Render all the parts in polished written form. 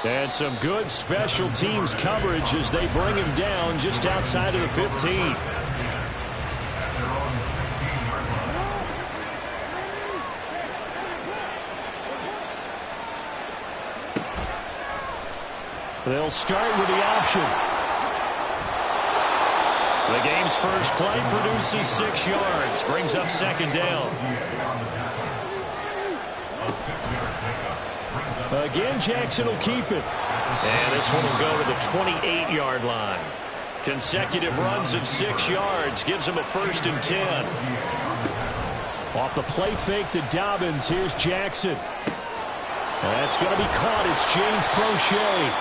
And some good special teams coverage as they bring him down just outside of the 15. They'll start with the option. The game's first play produces 6 yards, brings up second down. Again, Jackson will keep it. And this one will go to the 28-yard line. Consecutive runs of 6 yards gives him a 1st and 10. Off the play fake to Dobbins, here's Jackson. That's going to be caught. It's James Prochet.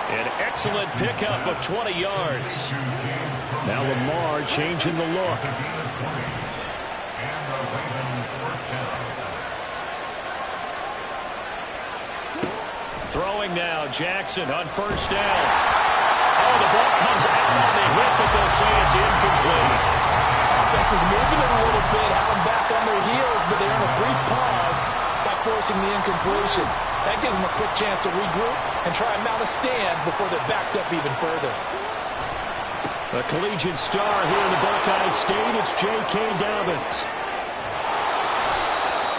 An excellent pickup of 20 yards. Now Lamar changing the look. Throwing now, Jackson on 1st down. Oh, the ball comes out on the hit, but they'll say it's incomplete. Offense was moving it a little bit, had them back on their heels, but they earned a brief pause by forcing the incompletion. That gives them a quick chance to regroup and try and mount a stand before they're backed up even further. A collegiate star here in the Buckeye State, it's J.K. Dobbins.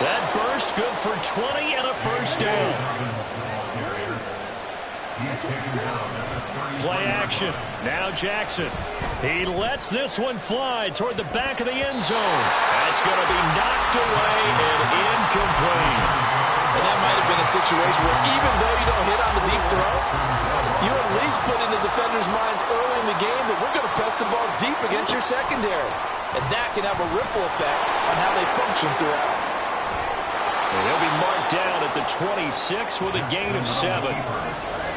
That burst good for 20 and a 1st down. Play action. Now Jackson. He lets this one fly toward the back of the end zone. That's going to be knocked away and incomplete. And that might have been a situation where even though you don't hit on the deep throw, you at least put in the defenders' minds early in the game that we're going to press the ball deep against your secondary. And that can have a ripple effect on how they function throughout. They'll be marked down at the 26 with a gain of 7.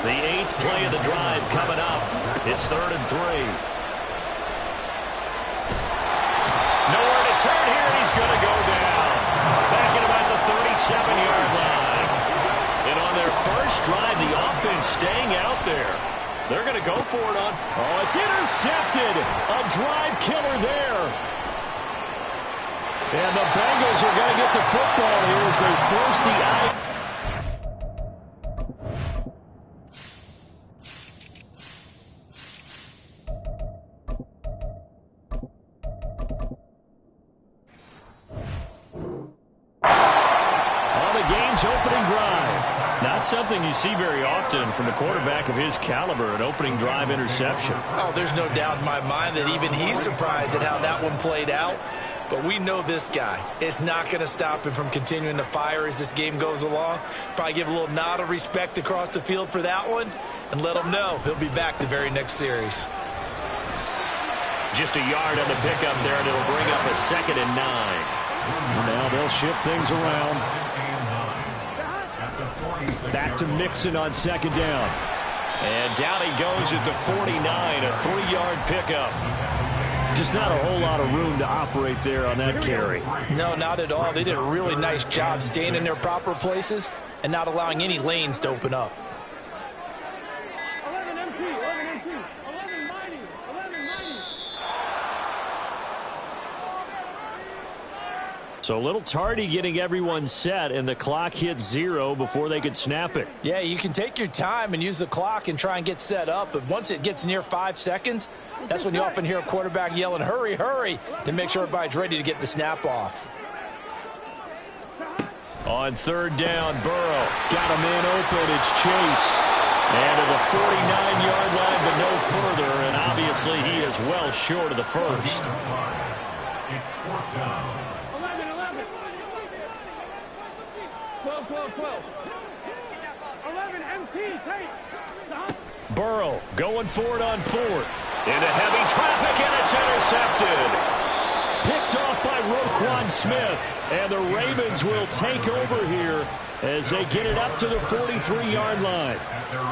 The 8th play of the drive coming up. It's 3rd and 3. Nowhere to turn here, and he's going to go down. Back at about the 37-yard line. And on their first drive, the offense staying out there. They're going to go for it on. Oh, it's intercepted. A drive killer there. And the Bengals are going to get the football here as they force the eye. On the game's opening drive. Not something you see very often from a quarterback of his caliber, an opening drive interception. Oh, there's no doubt in my mind that even he's surprised at how that one played out. But we know this guy. It's not going to stop him from continuing to fire as this game goes along. Probably give a little nod of respect across the field for that one and let him know he'll be back the very next series. Just a yard on the pickup there, and it'll bring up a 2nd and 9. Now they'll shift things around. Back to Mixon on 2nd down. And down he goes at the 49, a 3-yard pickup. Just not a whole lot of room to operate there on that carry. No, not at all. They did a really nice job staying in their proper places and not allowing any lanes to open up. 11 empty, 11 empty, 11 mighty, 11 mighty. So a little tardy getting everyone set, and the clock hits 0 before they could snap it. Yeah, you can take your time and use the clock and try and get set up, but once it gets near 5 seconds, that's when you often hear a quarterback yelling, hurry, hurry, to make sure everybody's ready to get the snap off. On 3rd down, Burrow got a man open. It's Chase. And to the 49-yard line, but no further, and obviously he is well short of the first. It's 4th down. 11, 11. 12, 12, 12. 11 MT, tight. Burrow going for it on 4th. Into heavy traffic, and it's intercepted. Picked off by Roquan Smith. And the Ravens will take over here as they get it up to the 43-yard line.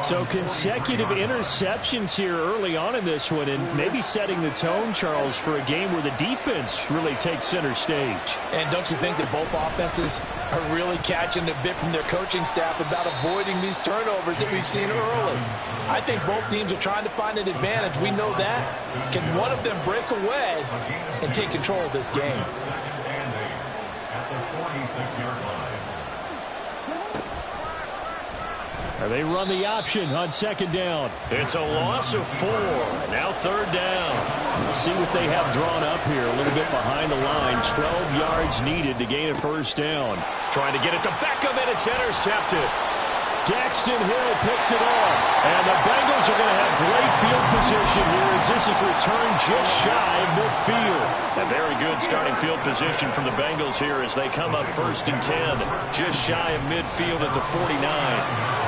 So consecutive interceptions here early on in this one, and maybe setting the tone, Charles, for a game where the defense really takes center stage. And don't you think that both offenses are really catching a bit from their coaching staff about avoiding these turnovers that we've seen early? I think both teams are trying to find an advantage. We know that. Can one of them break away and take control of this game? 46-yard line. They run the option on second down. It's a loss of 4. Now third down. We'll see what they have drawn up here. A little bit behind the line. 12 yards needed to gain a first down. Trying to get it to Beckham, and it's intercepted. Daxton Hill picks it off. And the Bengals are going to have great field position here as this is returned just shy of midfield. A very good starting field position from the Bengals here as they come up first and 10. Just shy of midfield at the 49.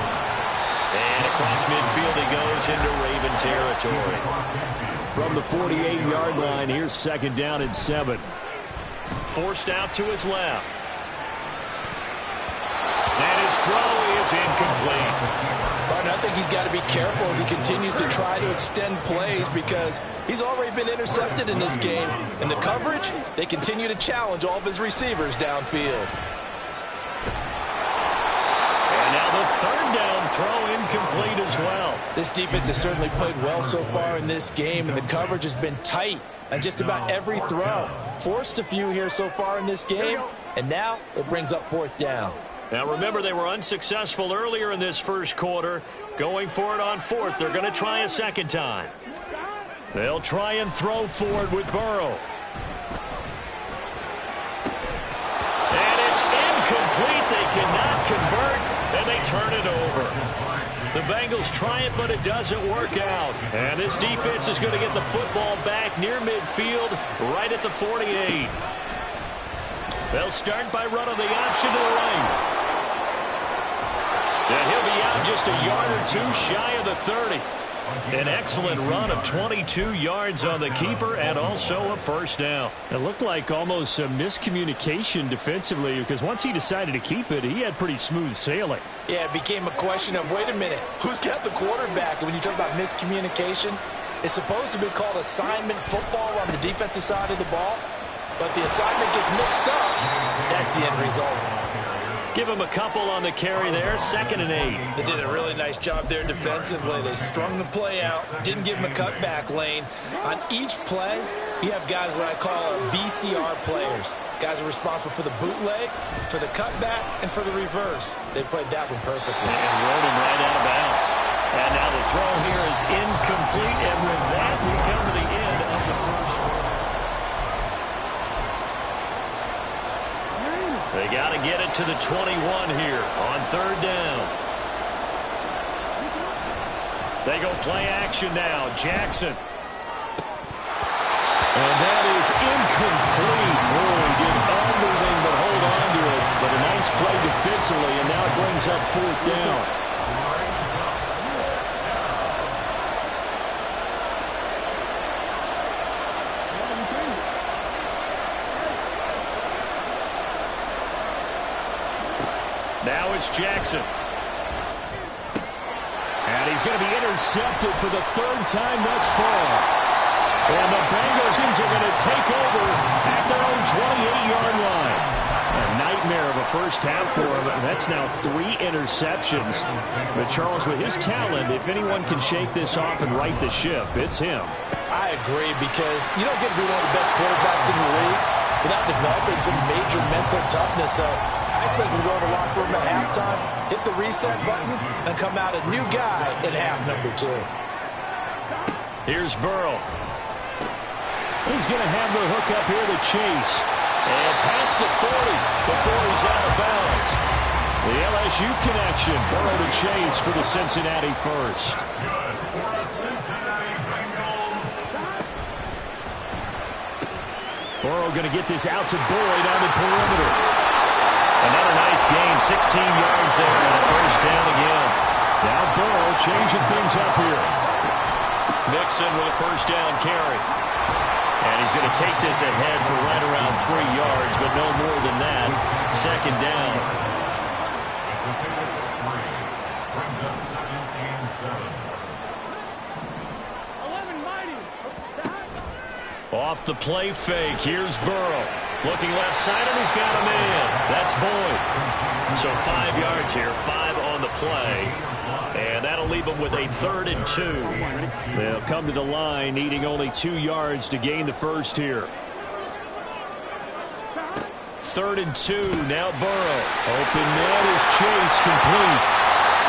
And across midfield he goes into Raven territory. From the 48-yard line, here's second down and 7. Forced out to his left. And his throw is incomplete. But I think he's got to be careful as he continues to try to extend plays because he's already been intercepted in this game. And the coverage, they continue to challenge all of his receivers downfield. And now the third down throw incomplete as well. This defense has certainly played well so far in this game, and the coverage has been tight on just about every throw. Forced a few here so far in this game, and now it brings up fourth down. Now remember, they were unsuccessful earlier in this first quarter. Going for it on fourth. They're going to try a second time. They'll try and throw forward with Burrow. And it's incomplete. They cannot convert, and they turn it over. The Bengals try it, but it doesn't work out. And this defense is going to get the football back near midfield, right at the 48. They'll start by running the option to the right. And he'll be out just a yard or two shy of the 30. An excellent run of 22 yards on the keeper and also a first down. It looked like almost some miscommunication defensively because once he decided to keep it, he had pretty smooth sailing. Yeah, it became a question of, wait a minute, who's got the quarterback? And when you talk about miscommunication, it's supposed to be called assignment football on the defensive side of the ball. But the assignment gets mixed up. That's the end result. Give him a couple on the carry there. 2nd and 8. They did a really nice job there defensively. They strung the play out. Didn't give him a cutback lane. On each play, you have guys what I call BCR players. Guys are responsible for the bootleg, for the cutback, and for the reverse. They played that one perfectly. And rolled him right out of bounds. And now the throw here is incomplete. And with that, we come to the end of the first quarter. They got to get it to the 21 here on third down. They go play action now. Jackson. And that is incomplete. Oh, he did everything but hold on to it. But a nice play defensively, and now it brings up fourth down. Now it's Jackson. And he's going to be intercepted for the third time thus far. And the Bengals are going to take over at their own 28-yard line. A nightmare of a first half for him. That's now 3 interceptions. But Charles, with his talent, if anyone can shake this off and right the ship, it's him. I agree, because you don't get to be one of the best quarterbacks in the league without developing some major mental toughness. So I expect him to go to the locker room at halftime, hit the reset button, and come out a new guy in half number 2. Here's Burrow. He's going to have the hook up here to Chase. And past the 40 before he's out of bounds. The LSU connection. Burrow to Chase for the Cincinnati first. Burrow going to get this out to Boyd on the perimeter. Another nice gain, 16 yards there, and a first down again. Now Burrow changing things up here. Mixon with a first down carry. And he's going to take this ahead for right around 3 yards, but no more than that. Second down. Brings up 2nd and 7. Off the play fake, here's Burrow. Looking left side, and he's got a man. That's Boyd. So 5 yards here, 5 on the play. And that'll leave them with a 3rd and 2. They'll come to the line, needing only 2 yards to gain the first here. 3rd and 2. Now Burrow. Open man is Chase, complete.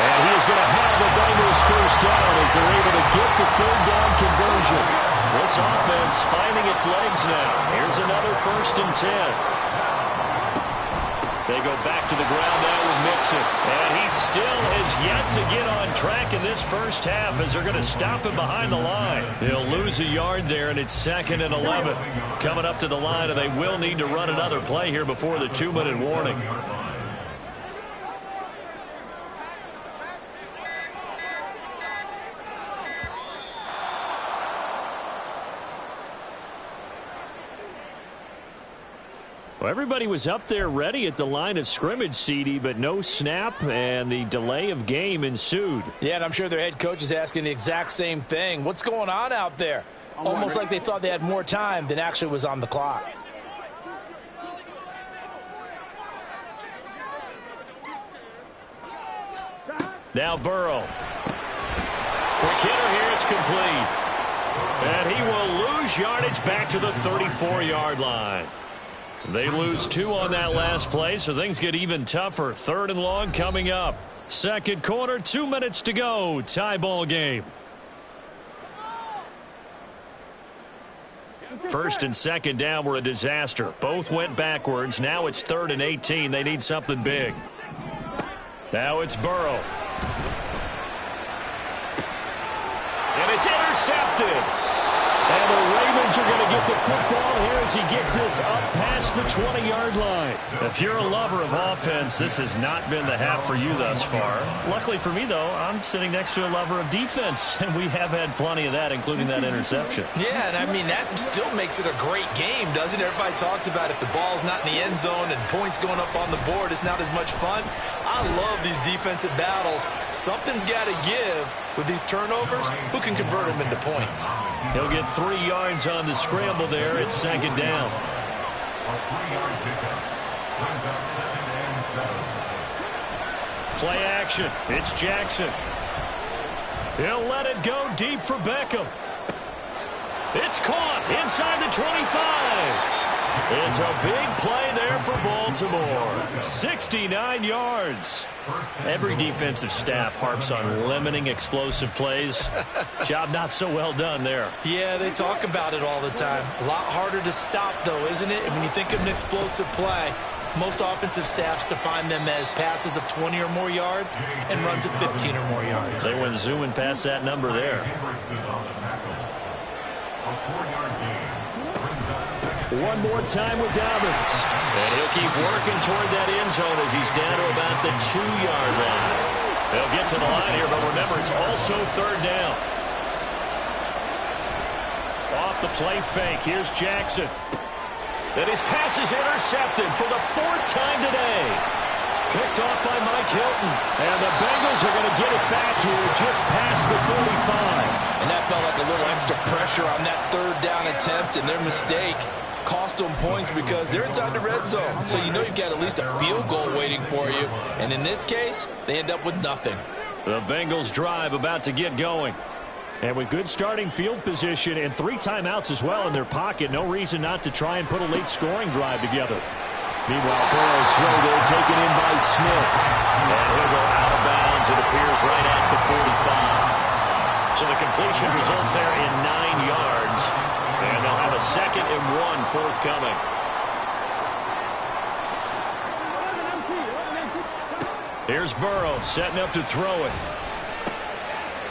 And he is going to have the Bengals first down as they're able to get the 3rd down conversion. This offense finding its legs now. Here's another 1st and 10. They go back to the ground now with Mixon. And he still has yet to get on track in this first half as they're going to stop him behind the line. They'll lose a yard there, and it's 2nd and 11. Coming up to the line, and they will need to run another play here before the 2-minute warning. Well, everybody was up there ready at the line of scrimmage, CD, but no snap, and the delay of game ensued. Yeah, and I'm sure their head coach is asking the exact same thing. What's going on out there? Almost like they thought they had more time than actually was on the clock. Now Burrow. Quick hitter here, it's complete. And he will lose yardage back to the 34-yard line. They lose 2 on that last play, so things get even tougher. 3rd and long coming up. 2nd quarter, 2 minutes to go. Tie ball game. 1st and 2nd down were a disaster. Both went backwards. Now it's 3rd and 18. They need something big. Now it's Burrow. And it's intercepted. And the Ravens are going to get the football here as he gets this up past the 20-yard line. If you're a lover of offense, this has not been the half for you thus far. Luckily for me, though, I'm sitting next to a lover of defense, and we have had plenty of that, including that interception. Yeah, and I mean, that still makes it a great game, doesn't it? Everybody talks about if the ball's not in the end zone and points going up on the board, it's not as much fun. I love these defensive battles. Something's got to give with these turnovers. Who can convert them into points? He'll get 3 yards on the scramble there. It's 2nd down. A 3-yard pickup brings up 2nd and 7. Play action. It's Jackson. He'll let it go deep for Beckham. It's caught inside the 25. It's a big play there for Baltimore. 69 yards. Every defensive staff harps on limiting explosive plays. Job not so well done there. Yeah, they talk about it all the time. A lot harder to stop, though, isn't it? And when you think of an explosive play, most offensive staffs define them as passes of 20 or more yards and runs of 15 or more yards. They went zooming past that number there. A 4-yard gain brings up 2nd. One more time with Dobbins. And he'll keep working toward that end zone as he's down to about the 2-yard line. They'll get to the line here, but remember, it's also 3rd down. Off the play fake, here's Jackson. And his pass is intercepted for the 4th time today. Picked off by Mike Hilton. And the Bengals are going to get it back here just past the 45. And that felt like a little extra pressure on that 3rd down attempt, and their mistake cost them points because they're inside the red zone. So you know you've got at least a field goal waiting for you. And in this case, they end up with nothing. The Bengals drive about to get going. And with good starting field position and 3 timeouts as well in their pocket, no reason not to try and put a late scoring drive together. Meanwhile, Burrow's throw there taken in by Smith. And he'll go out of bounds, it appears, right at the 45. So the completion results there in 9 yards. And they'll have a 2nd and 1 forthcoming. Here's Burrow setting up to throw it.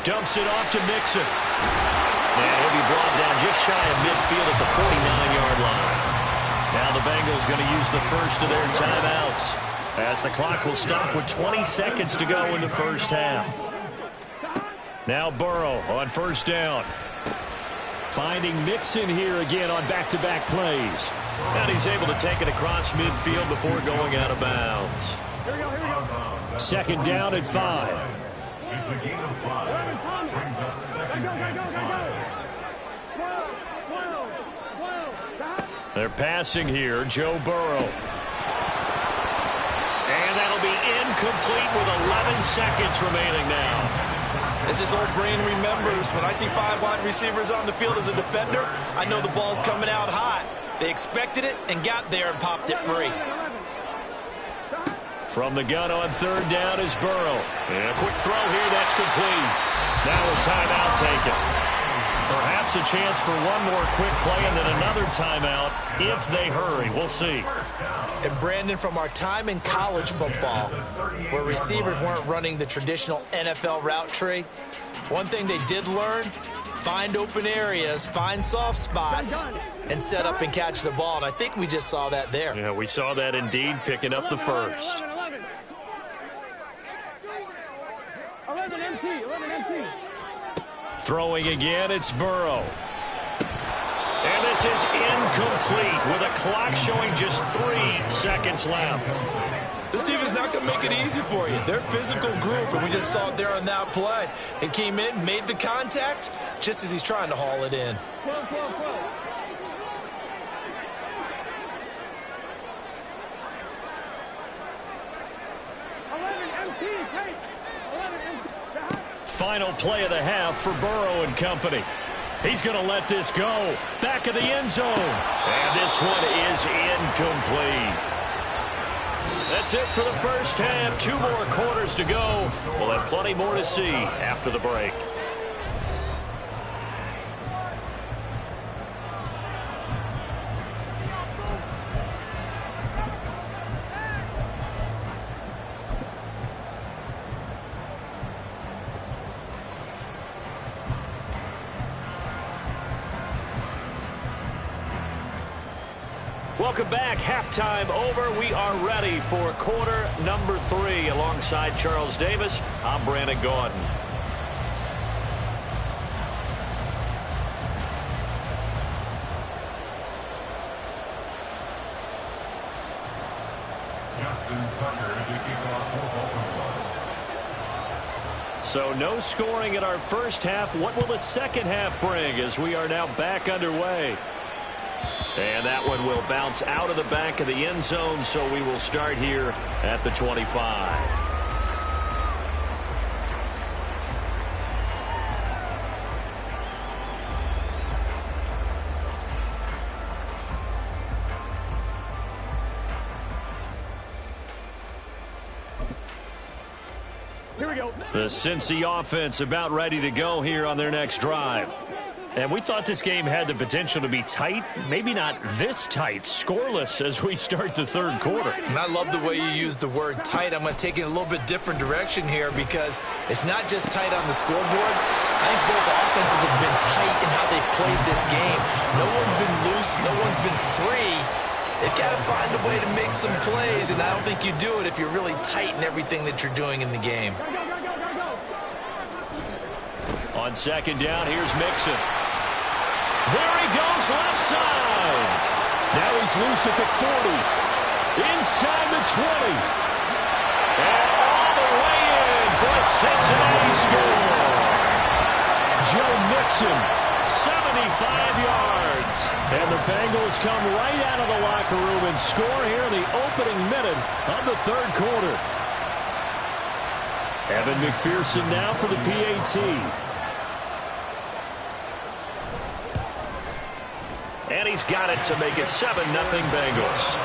Dumps it off to Mixon. And he'll be brought down just shy of midfield at the 49-yard line. Now the Bengals going to use the first of their timeouts as the clock will stop with 20 seconds to go in the first half. Now Burrow on 1st down. Finding Mixon here again on back-to-back plays. And he's able to take it across midfield before going out of bounds. 2nd down and 5. It's a gain of 5. Brings up 2nd and 5. They're passing here, Joe Burrow. And that'll be incomplete with 11 seconds remaining now. As his old brain remembers, when I see 5 wide receivers on the field as a defender, I know the ball's coming out hot. They expected it and got there and popped it free. From the gun on third down is Burrow. And a quick throw here, that's complete. Now a timeout taken. Perhaps a chance for one more quick play and then another timeout if they hurry. We'll see. And Brandon, from our time in college football, where receivers weren't running the traditional NFL route tree, one thing they did learn, find open areas, find soft spots, and set up and catch the ball. And I think we just saw that there. Yeah, we saw that indeed, picking up the first. 11 MT. Throwing again, it's Burrow. And this is incomplete with a clock showing just 3 seconds left. This defense is not going to make it easy for you. They're a physical group, and we just saw it there on that play. It came in, made the contact, just as he's trying to haul it in. 12. 11 MT, take. 11 MT. Final play of the half for Burrow and company. He's going to let this go. Back of the end zone. And this one is incomplete. That's it for the first half. 2 more quarters to go. We'll have plenty more to see after the break. Welcome back. Halftime over. We are ready for quarter number 3. Alongside Charles Davis, I'm Brandon Gaudin. So no scoring in our first half. What will the second half bring as we are now back underway? And that one will bounce out of the back of the end zone, so we will start here at the 25. Here we go. The Cincy offense about ready to go here on their next drive. And we thought this game had the potential to be tight, maybe not this tight, scoreless as we start the third quarter. And I love the way you use the word tight. I'm going to take it a little bit different direction here because it's not just tight on the scoreboard. I think both offenses have been tight in how they've played this game. No one's been loose. No one's been free. They've got to find a way to make some plays, and I don't think you do it if you're really tight in everything that you're doing in the game. On second down, here's Mixon. There he goes, left side. Now he's loose at the 40. Inside the 20. And all the way in for a Cincinnati score. Joe Mixon, 75 yards. And the Bengals come right out of the locker room and score here in the opening minute of the third quarter. Evan McPherson now for the PAT. And he's got it to make it 7-0 Bengals.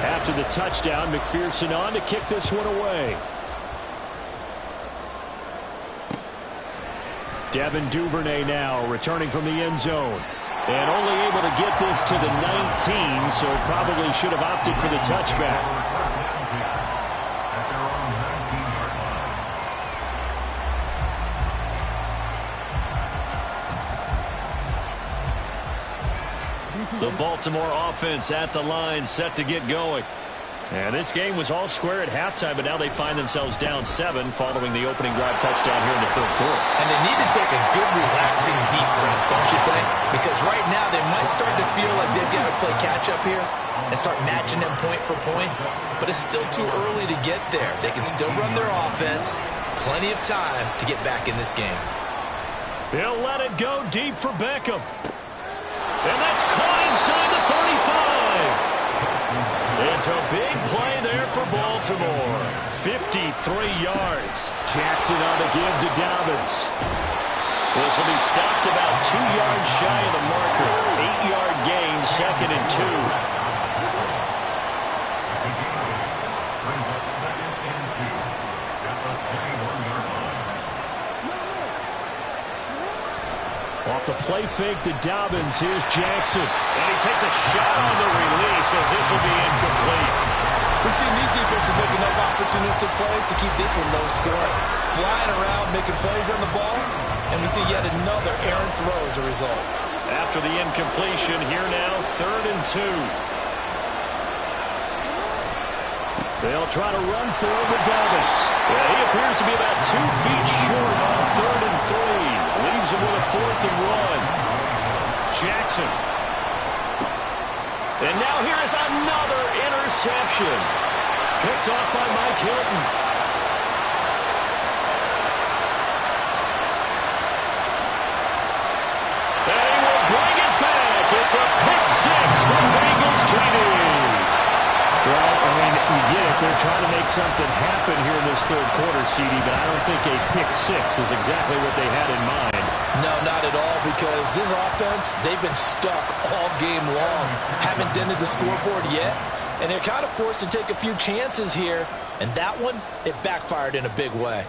After the touchdown, McPherson on to kick this one away. Devin Duvernay now returning from the end zone. And only able to get this to the 19, so probably should have opted for the touchback. The Baltimore offense at the line, set to get going. And this game was all square at halftime, but now they find themselves down 7 following the opening drive touchdown here in the third quarter. And they need to take a good, relaxing, deep breath, don't you think? Because right now they might start to feel like they've got to play catch-up here and start matching them point for point. But it's still too early to get there. They can still run their offense. Plenty of time to get back in this game. He'll let it go deep for Beckham. And that's caught inside the 35. a big play there for Baltimore. 53 yards. Jackson on the give to Dobbins. This will be stopped about 2 yards shy of the marker. 8-yard gain, 2nd and 2. Brings up 2nd and 2. At the 21-yard line. Off the play fake to Dobbins. Here's Jackson. And he takes a shot on the release as this will be incomplete. We've seen these defenses make enough opportunistic plays to keep this one low scoring. Flying around, making plays on the ball, and we see yet another errant throw as a result. After the incompletion, here now, 3rd and 2. They'll try to run for it with Dobbins. Yeah, he appears to be about 2 feet short on 3rd and 3. Leaves him with a 4th and 1. Jackson. And now here is another interception. Picked off by Mike Hilton. And he will bring it back. It's a pick 6 for Bengals TD. Well, I mean, you get it. They're trying to make something happen here in this 3rd quarter, CD, but I don't think a pick 6 is exactly what they had in mind. No, not at all, because this offense, they've been stuck all game long. Haven't dented the scoreboard yet, and they're kind of forced to take a few chances here, and that one, it backfired in a big way.